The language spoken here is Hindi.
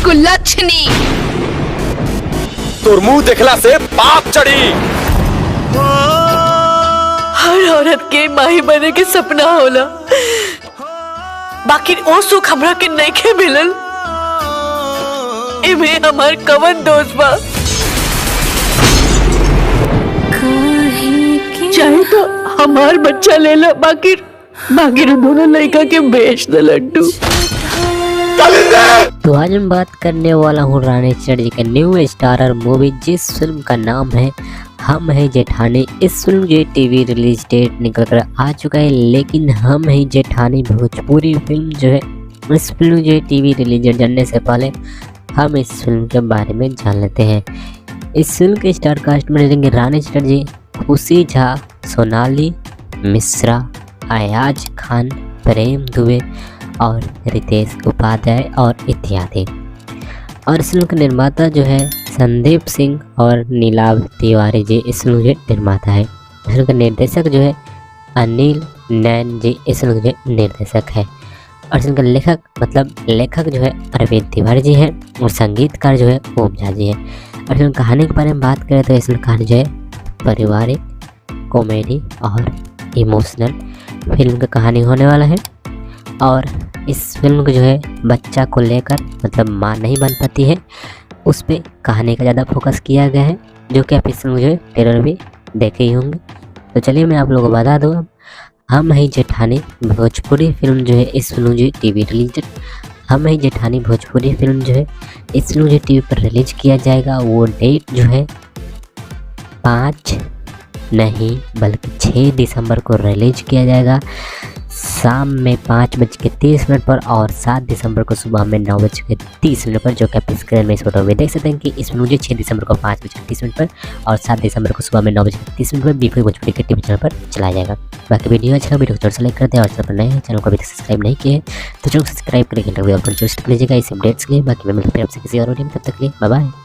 कुलक्षणी। तोर मुंह देखला से पाप चढ़ी। हर औरत के माही बने के सपना होला, बाकी ओ सुख हमरा के नइखे मिलल। एमे हमार कवन दोष बा? चाहे तो हमार बच्चा ले लो, बाकी दोनों लड़का के बेच दे लड्डू। तो आज मैं बात करने वाला हूँ रानी चटर्जी के न्यू स्टारर मूवी, जिस फिल्म का नाम है हम है जेठानी। इस फिल्म की टीवी रिलीज डेट निकल कर आ चुका है, लेकिन हम है जेठानी भोजपुरी फिल्म जो है, इस फिल्म जो टीवी रिलीज जानने से पहले हम इस फिल्म के बारे में जान लेते हैं। इस फिल्म के स्टार कास्ट में रहेंगे रानी चटर्जी, खुशी झा, सोनाली मिश्रा, अयाज खान, प्रेम दुबे और रितेश उपाध्याय और इत्यादि। और इस फिल्म के निर्माता जो है संदीप सिंह और नीलाभ तिवारी जी इस फिल्म के निर्माता है। इस फिल्म का निर्देशक जो है अनिल नैन जी इस फिल्म के निर्देशक है। और इस फिल्म का लेखक जो है अरविंद तिवारी जी हैं और संगीतकार जो है ओम झा जी हैं। और फिल्म कहानी के बारे में बात करें तो इस फिल्म कहानी जो है पारिवारिक, कॉमेडी और इमोशनल फिल्म का कहानी होने वाला है। और इस फिल्म को जो है बच्चा को लेकर माँ नहीं बन पाती है, उस पर कहानी का ज़्यादा फोकस किया गया है, जो कि आप इस फिल्म जो है ट्रेलर भी देखे ही होंगे। तो चलिए मैं आप लोगों को बता दूँ, हम है जेठानी भोजपुरी फिल्म जो है, इस फिल्म जो टीवी रिलीज हम है जेठानी भोजपुरी फिल्म जो है इस फिल्म जो टीवी पर रिलीज किया जाएगा, वो डेट जो है 5 नहीं बल्कि 6 दिसंबर को रिलीज किया जाएगा शाम में 5:30 पर, और 7 दिसंबर को सुबह में 9:30 पर, जो कि आप स्क्रीन में इस फोटो में देख सकते हैं कि इसमें मुझे 6 दिसंबर को 5:30 पर और 7 दिसंबर को सुबह में 9:30 पर बीफी भोजपुरी के टीवी चैनल पर चलाया जाएगा। बाकी वीडियो अच्छा वीडियो को जोर से लाइक करते हैं, और चैनल पर नए हैं, चैनल को अभी तक सब्सक्राइब नहीं किए तो चैनल को सब्सक्राइब करके लीजिएगा इस अपडेट्स के लिए। बाकी मैं मिलता हूं आपसे किसी और वीडियो में, तब तक के लिए बाय बाय।